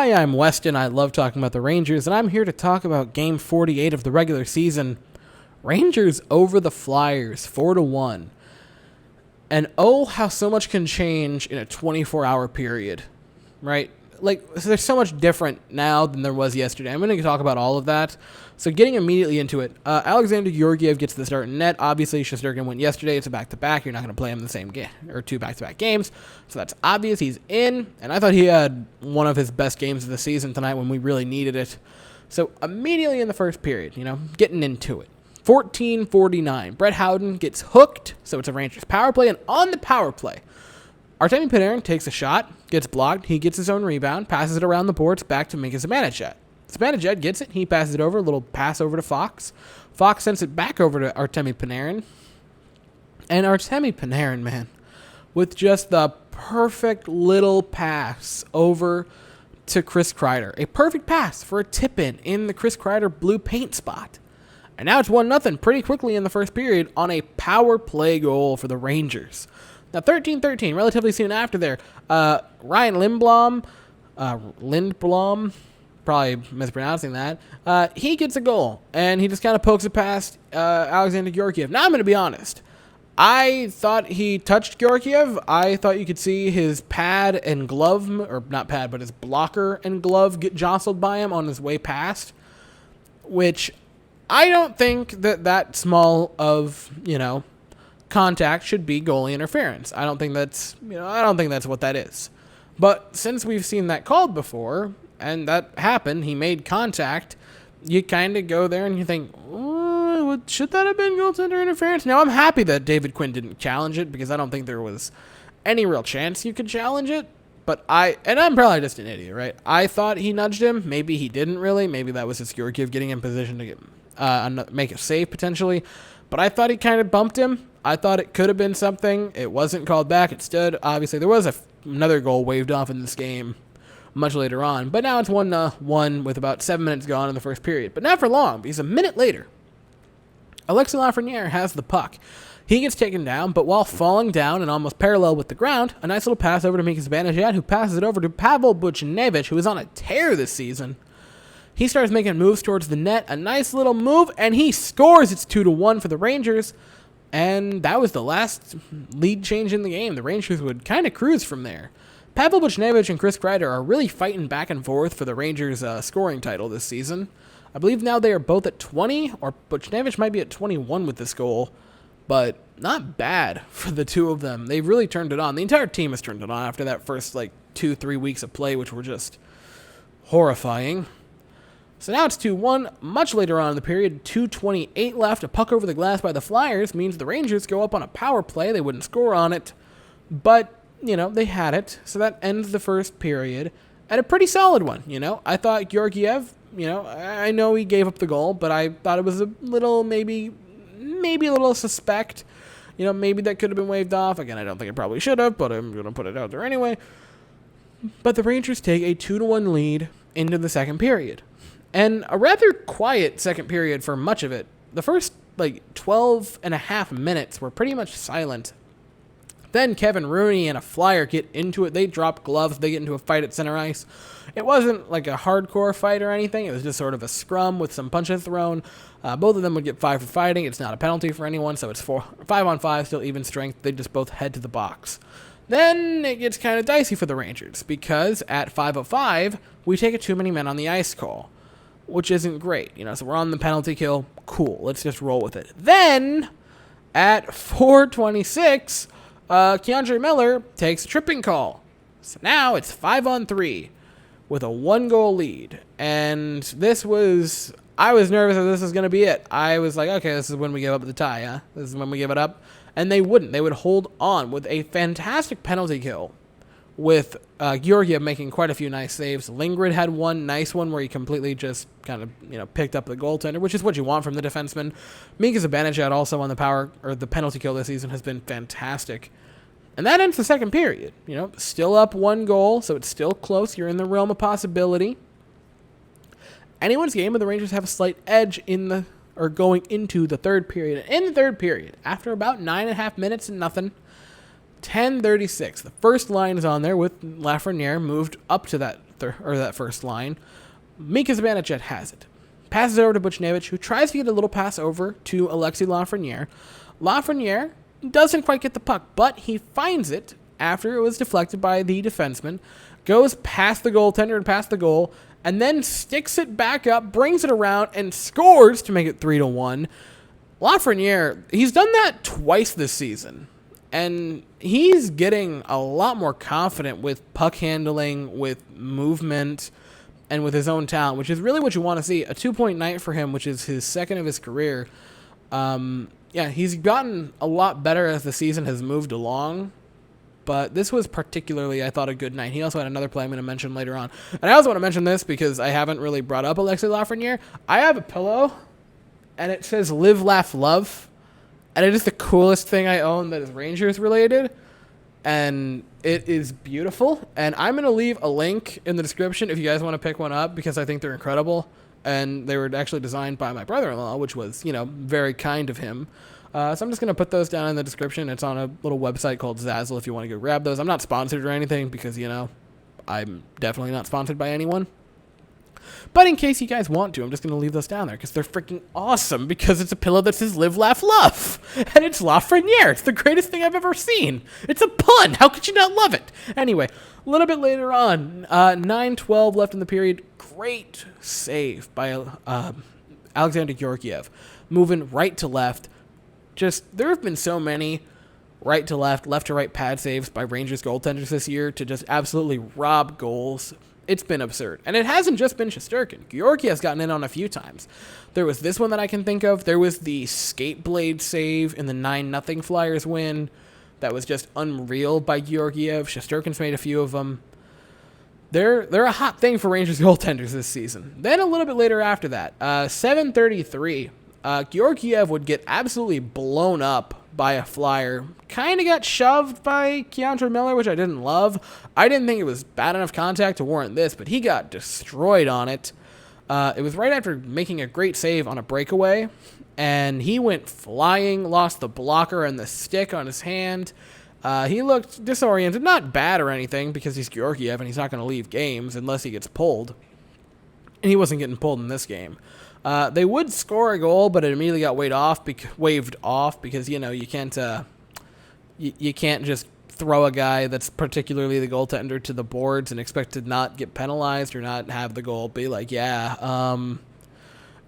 Hi, I'm Weston. I love talking about the Rangers, and I'm here to talk about Game 48 of the regular season. Rangers over the Flyers, 4-1. And oh, how so much can change in a 24-hour period, right? Like, there's so much different now than there was yesterday. I'm going to talk about all of that. So getting immediately into it, Alexander Georgiev gets the start in net. Obviously, Shesterkin went yesterday. It's a back-to-back. You're not going to play him the same game or two back-to-back games. So that's obvious. He's in. And I thought he had one of his best games of the season tonight when we really needed it. So immediately in the first period, getting into it. 14:49. Brett Howden gets hooked. So it's a Rangers power play. And on the power play, Artemi Panarin takes a shot, gets blocked, he gets his own rebound, passes it around the boards back to Mika Zibanejad. Zibanejad gets it, he passes it over, a little pass over to Fox. Fox sends it back over to Artemi Panarin. And Artemi Panarin, man, with just the perfect little pass over to Chris Kreider. A perfect pass for a tip-in the Chris Kreider blue paint spot. And now it's 1-0 pretty quickly in the first period on a power play goal for the Rangers. Now, 13-13, relatively soon after there, Ryan Lindblom, probably mispronouncing that, he gets a goal, and he just kind of pokes it past Alexander Georgiev. Now, I'm going to be honest. I thought he touched Georgiev. I thought you could see his pad and glove, or not pad, but his blocker and glove get jostled by him on his way past, which I don't think that small of, contact should be goalie interference. I don't think that's what that is. But since we've seen that called before, and that happened, he made contact, you kind of go there and you think, should that have been goaltender interference? Now, I'm happy that David Quinn didn't challenge it because I don't think there was any real chance you could challenge it. But I'm probably just an idiot, right? I thought he nudged him. Maybe he didn't really. Maybe that was just Georgiev getting in position to make a save potentially. But I thought he kind of bumped him. I thought it could have been something. It wasn't called back. It stood. Obviously, there was another goal waved off in this game much later on. But now it's 1-1 with about 7 minutes gone in the first period. But not for long, because a minute later, Alexis Lafreniere has the puck. He gets taken down, but while falling down and almost parallel with the ground, a nice little pass over to Mika Zibanejad, who passes it over to Pavel Buchnevich, who is on a tear this season. He starts making moves towards the net, a nice little move, and he scores. It's 2-1 for the Rangers. And that was the last lead change in the game. The Rangers would kind of cruise from there. Pavel Buchnevich and Chris Kreider are really fighting back and forth for the Rangers' scoring title this season. I believe now they are both at 20, or Buchnevich might be at 21 with this goal. But not bad for the two of them. They've really turned it on. The entire team has turned it on after that first 2-3 weeks of play, which were just horrifying. So now it's 2-1. Much later on in the period, 2:28 left. A puck over the glass by the Flyers means the Rangers go up on a power play. They wouldn't score on it, but, they had it. So that ends the first period. And a pretty solid one, I thought Georgiev, I know he gave up the goal, but I thought it was a little, maybe a little suspect. Maybe that could have been waved off. Again, I don't think it probably should have, but I'm going to put it out there anyway. But the Rangers take a 2-1 lead into the second period. And a rather quiet second period for much of it. The first 12 and a half minutes were pretty much silent. Then Kevin Rooney and a Flyer get into it. They drop gloves. They get into a fight at center ice. It wasn't like a hardcore fight or anything. It was just sort of a scrum with some punches thrown. Both of them would get 5 for fighting. It's not a penalty for anyone, so it's 5-on-5, still even strength. They just both head to the box. Then it gets kind of dicey for the Rangers because at 5:05, we take a too many men on the ice call, which isn't great. So we're on the penalty kill. Cool. Let's just roll with it. Then at 4:26, Keandre Miller takes a tripping call. So now it's 5-on-3 with a 1-goal lead. And I was nervous that this was going to be it. I was like, okay, this is when we give up the tie, huh? This is when we give it up. And they wouldn't. They would hold on with a fantastic penalty kill with Georgiev making quite a few nice saves. Lindgren had one nice one where he completely just kind of picked up the goaltender, which is what you want from the defenseman. Mika Zibanejad also on the penalty kill this season has been fantastic. And that ends the second period. Still up 1 goal, so it's still close. You're in the realm of possibility. Anyone's game, of the Rangers have a slight edge going into the third period. In the third period, after about 9.5 minutes and nothing, 10:36. The first line is on there with Lafreniere moved up to that first line. Mika Zibanejad has it. Passes it over to Buchnevich, who tries to get a little pass over to Alexis Lafreniere. Lafreniere doesn't quite get the puck, but he finds it after it was deflected by the defenseman, goes past the goaltender and past the goal, and then sticks it back up, brings it around, and scores to make it 3-1. Lafreniere, he's done that twice this season, and he's getting a lot more confident with puck handling, with movement, and with his own talent, which is really what you want to see. A 2-point night for him, which is his second of his career. He's gotten a lot better as the season has moved along, but this was particularly, I thought, a good night. He also had another play I'm going to mention later on. And I also want to mention this because I haven't really brought up Alexis Lafreniere. I have a pillow, and it says Live, Laugh, Love, and it is the coolest thing I own that is Rangers related, and it is beautiful. And I'm going to leave a link in the description if you guys want to pick one up, because I think they're incredible. And they were actually designed by my brother-in-law, which was, very kind of him. So I'm just going to put those down in the description. It's on a little website called Zazzle if you want to go grab those. I'm not sponsored or anything because, I'm definitely not sponsored by anyone. But in case you guys want to, I'm just going to leave those down there because they're freaking awesome, because it's a pillow that says Live, Laugh, Love. And it's Lafreniere. It's the greatest thing I've ever seen. It's a pun. How could you not love it? Anyway, a little bit later on, 9:12 left in the period. Great save by Alexander Georgiev. Moving right to left. There have been so many right to right pad saves by Rangers goaltenders this year to just absolutely rob goals. It's been absurd. And it hasn't just been Shesterkin. Georgiev's gotten in on a few times. There was this one that I can think of. There was the skate blade save in the 9-0 Flyers win. That was just unreal by Georgiev. Shesterkin's made a few of them. They're a hot thing for Rangers goaltenders this season. Then a little bit later after that, 7:33, Georgiev would get absolutely blown up by a Flyer. Kind of got shoved by Keandre Miller, which I didn't love. I didn't think it was bad enough contact to warrant this, but he got destroyed on it. It was right after making a great save on a breakaway, and he went flying, lost the blocker and the stick on his hand. He looked disoriented, not bad or anything, because he's Georgiev and he's not going to leave games unless he gets pulled. And he wasn't getting pulled in this game. They would score a goal, but it immediately got waved off because, you can't you can't just throw a guy that's particularly the goaltender to the boards and expect to not get penalized or not have the goal be like, how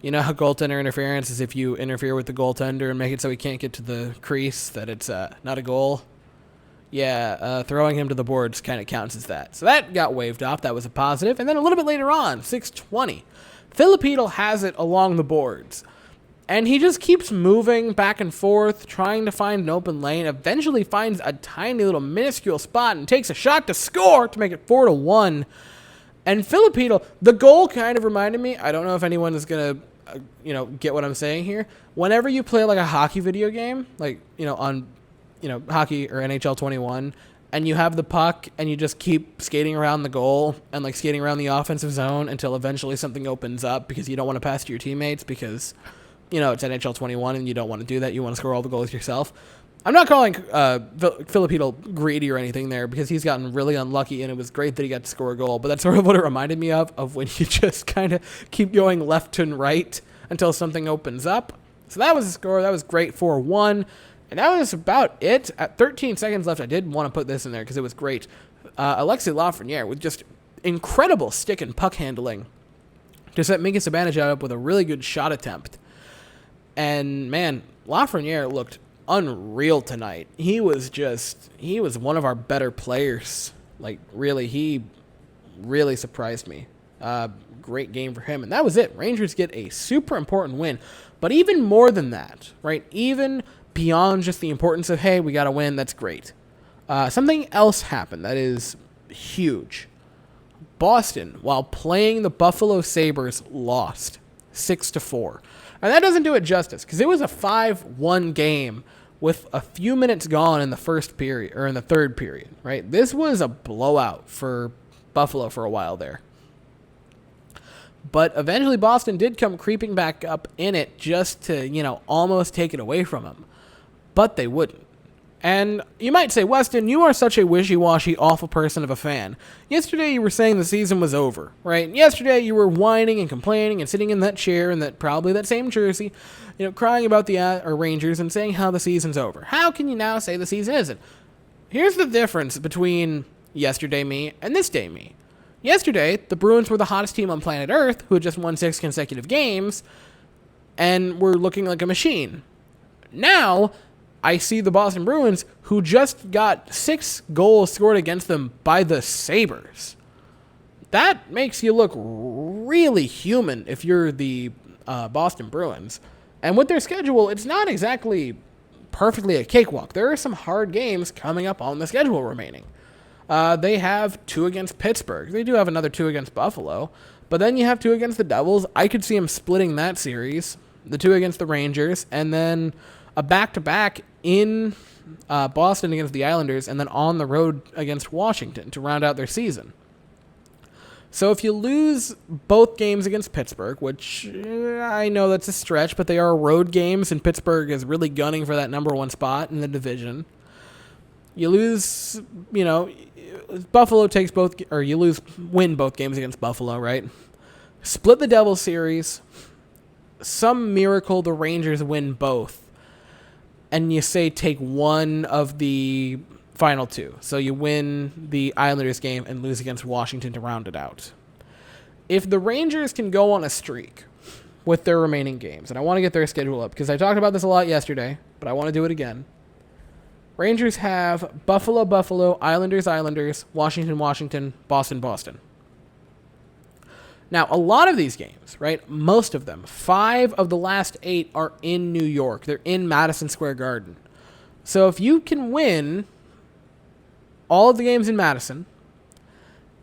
goaltender interference is if you interfere with the goaltender and make it so he can't get to the crease, that it's not a goal. Throwing him to the boards kind of counts as that. So that got waved off. That was a positive. And then a little bit later on, 6:20, Filipino has it along the boards. And he just keeps moving back and forth, trying to find an open lane, eventually finds a tiny little minuscule spot and takes a shot to score to make it 4-1. And Filipino, the goal kind of reminded me, I don't know if anyone is going to, get what I'm saying here. Whenever you play like a hockey video game, like, on hockey or NHL 21, and you have the puck and you just keep skating around the goal and like skating around the offensive zone until eventually something opens up because you don't want to pass to your teammates because, it's NHL 21 and you don't want to do that. You want to score all the goals yourself. I'm not calling Filipino greedy or anything there because he's gotten really unlucky and it was great that he got to score a goal, but that's sort of what it reminded me of when you just kind of keep going left and right until something opens up. So that was a score. That was great, 4-1. And that was about it. At 13 seconds left, I did want to put this in there because it was great. Alexis Lafreniere with just incredible stick and puck handling to set Mika Zibanejad up with a really good shot attempt. And, man, Lafreniere looked unreal tonight. He was one of our better players. Like, really, he really surprised me. Great game for him. And that was it. Rangers get a super important win. But even more than that, right, even beyond just the importance of, hey, we got to win, that's great. Something else happened that is huge. Boston, while playing the Buffalo Sabres, lost 6-4. And that doesn't do it justice because it was a 5-1 game with a few minutes gone in the first period or in the third period, right? This was a blowout for Buffalo for a while there. But eventually Boston did come creeping back up in it just to, almost take it away from them. But they wouldn't. And you might say, Weston, you are such a wishy-washy, awful person of a fan. Yesterday you were saying the season was over, right? Yesterday you were whining and complaining and sitting in that chair in probably that same jersey, crying about the Rangers and saying how the season's over. How can you now say the season isn't? Here's the difference between yesterday me and this day me. Yesterday, the Bruins were the hottest team on planet Earth, who had just won 6 consecutive games, and were looking like a machine. Now, I see the Boston Bruins, who just got 6 goals scored against them by the Sabres. That makes you look really human if you're the Boston Bruins. And with their schedule, it's not exactly perfectly a cakewalk. There are some hard games coming up on the schedule remaining. They have 2 against Pittsburgh. They do have another 2 against Buffalo. But then you have 2 against the Devils. I could see them splitting that series. The 2 against the Rangers. And then a back-to-back in Boston against the Islanders, and then on the road against Washington to round out their season. So if you lose both games against Pittsburgh, which I know that's a stretch, but they are road games, and Pittsburgh is really gunning for that number 1 spot in the division. You lose, Buffalo takes both, or you win both games against Buffalo, right? Split the Devils series. Some miracle the Rangers win both. And you say take one of the final 2. So you win the Islanders game and lose against Washington to round it out. If the Rangers can go on a streak with their remaining games, and I want to get their schedule up because I talked about this a lot yesterday, but I want to do it again. Rangers have Buffalo, Islanders, Washington, Boston. Now, a lot of these games, right, most of them, 5 of the last 8 are in New York. They're in Madison Square Garden. So if you can win all of the games in Madison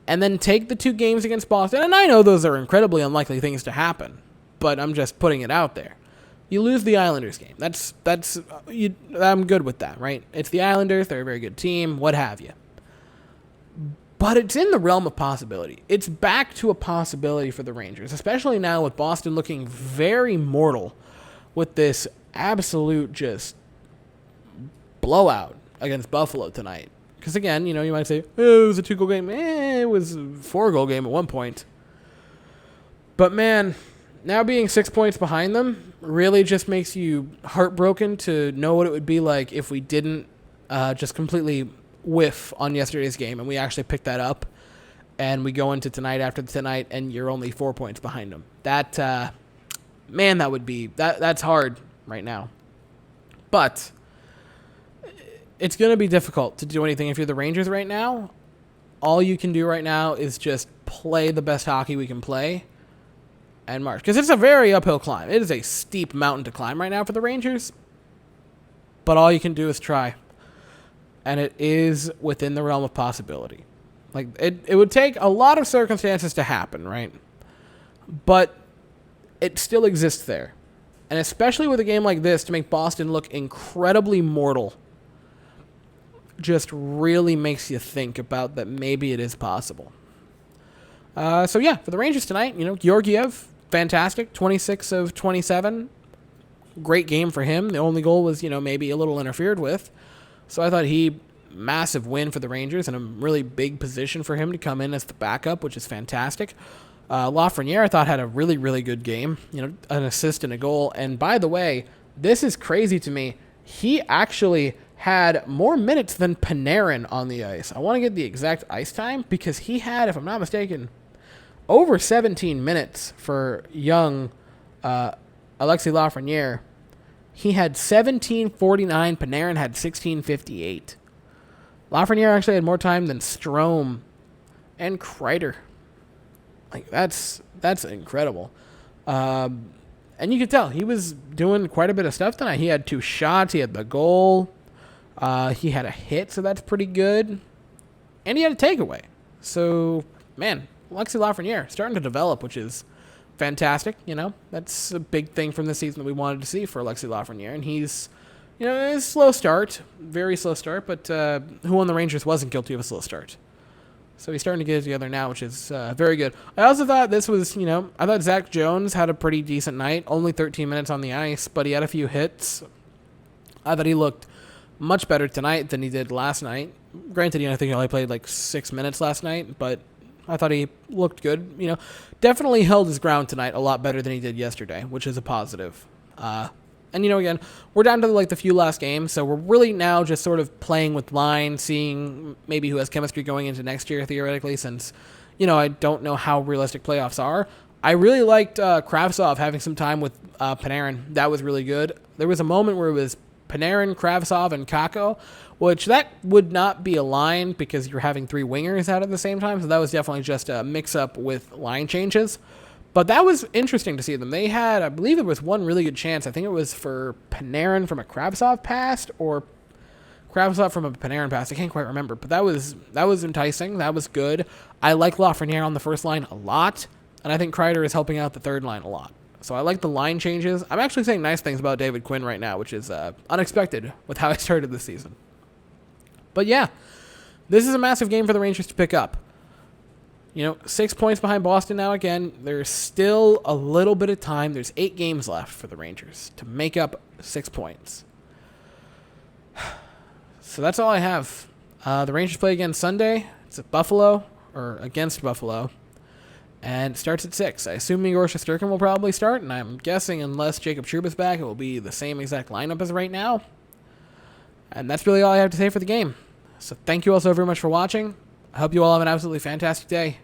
and then take the 2 games against Boston, and I know those are incredibly unlikely things to happen, but I'm just putting it out there. You lose the Islanders game. I'm good with that, right? It's the Islanders. They're a very good team, what have you. But it's in the realm of possibility. It's back to a possibility for the Rangers, especially now with Boston looking very mortal with this absolute just blowout against Buffalo tonight. Because again, you might say, oh, it was a 2-goal game. It was a 4-goal game at one point. But man, now being 6 points behind them really just makes you heartbroken to know what it would be like if we didn't just completely whiff on yesterday's game and we actually pick that up and we go into tonight after tonight and you're only 4 points behind them. That would be that's hard right now. But it's going to be difficult to do anything if you're the Rangers right now. All you can do right now is just play the best hockey we can play and march, because it's a very uphill climb. It is a steep mountain to climb right now for the Rangers, but all you can do is try. And it is within the realm of possibility. Like, it would take a lot of circumstances to happen, right? But it still exists there. And especially with a game like this, to make Boston look incredibly mortal just really makes you think about that maybe it is possible. For the Rangers tonight, Georgiev, fantastic, 26 of 27. Great game for him. The only goal was, maybe a little interfered with. So I thought massive win for the Rangers and a really big position for him to come in as the backup, which is fantastic. Lafreniere, I thought, had a really, really good game, an assist and a goal. And by the way, this is crazy to me. He actually had more minutes than Panarin on the ice. I want to get the exact ice time because he had, if I'm not mistaken, over 17 minutes for young Alexis Lafreniere. He had 17:49. Panarin had 16:58. Lafreniere actually had more time than Strome and Kreider. Like, that's incredible. And you could tell he was doing quite a bit of stuff tonight. He had 2 shots. He had the goal. He had a hit, so that's pretty good. And he had a takeaway. So, man, Alexis Lafreniere starting to develop, which is fantastic. That's a big thing from this season that we wanted to see for Alexis Lafreniere. And he's, a slow start, very slow start, but who on the Rangers wasn't guilty of a slow start? So he's starting to get it together now, which is very good. I also thought this was, I thought Zach Jones had a pretty decent night, only 13 minutes on the ice, but he had a few hits. I thought he looked much better tonight than he did last night. Granted, I think he only played like 6 minutes last night, but I thought he looked good. Definitely held his ground tonight a lot better than he did yesterday, which is a positive. And again, we're down to like the few last games, so we're really now just sort of playing with line, seeing maybe who has chemistry going into next year theoretically, since I don't know how realistic playoffs are. I really liked Kravtsov having some time with Panarin. That was really good. There was a moment where it was Panarin, Kravtsov, and Kakko, which that would not be a line because you're having 3 wingers out at the same time, so that was definitely just a mix-up with line changes. But that was interesting to see them. They had, I believe there was one really good chance. I think it was for Panarin from a Kravtsov pass or Kravtsov from a Panarin pass. I can't quite remember, but that was enticing. That was good. I like Lafreniere on the first line a lot, and I think Kreider is helping out the third line a lot. So I like the line changes. I'm actually saying nice things about David Quinn right now, which is unexpected with how I started the season. But yeah, this is a massive game for the Rangers to pick up. 6 points behind Boston now again. There's still a little bit of time. There's 8 games left for the Rangers to make up 6 points. So that's all I have. The Rangers play again Sunday. It's at Buffalo, or against Buffalo. And it starts at 6. I assume Igor Shesterkin will probably start, and I'm guessing unless Jacob Trouba's back, it will be the same exact lineup as right now. And that's really all I have to say for the game. So thank you all so very much for watching. I hope you all have an absolutely fantastic day.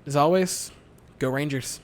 As always, go Rangers.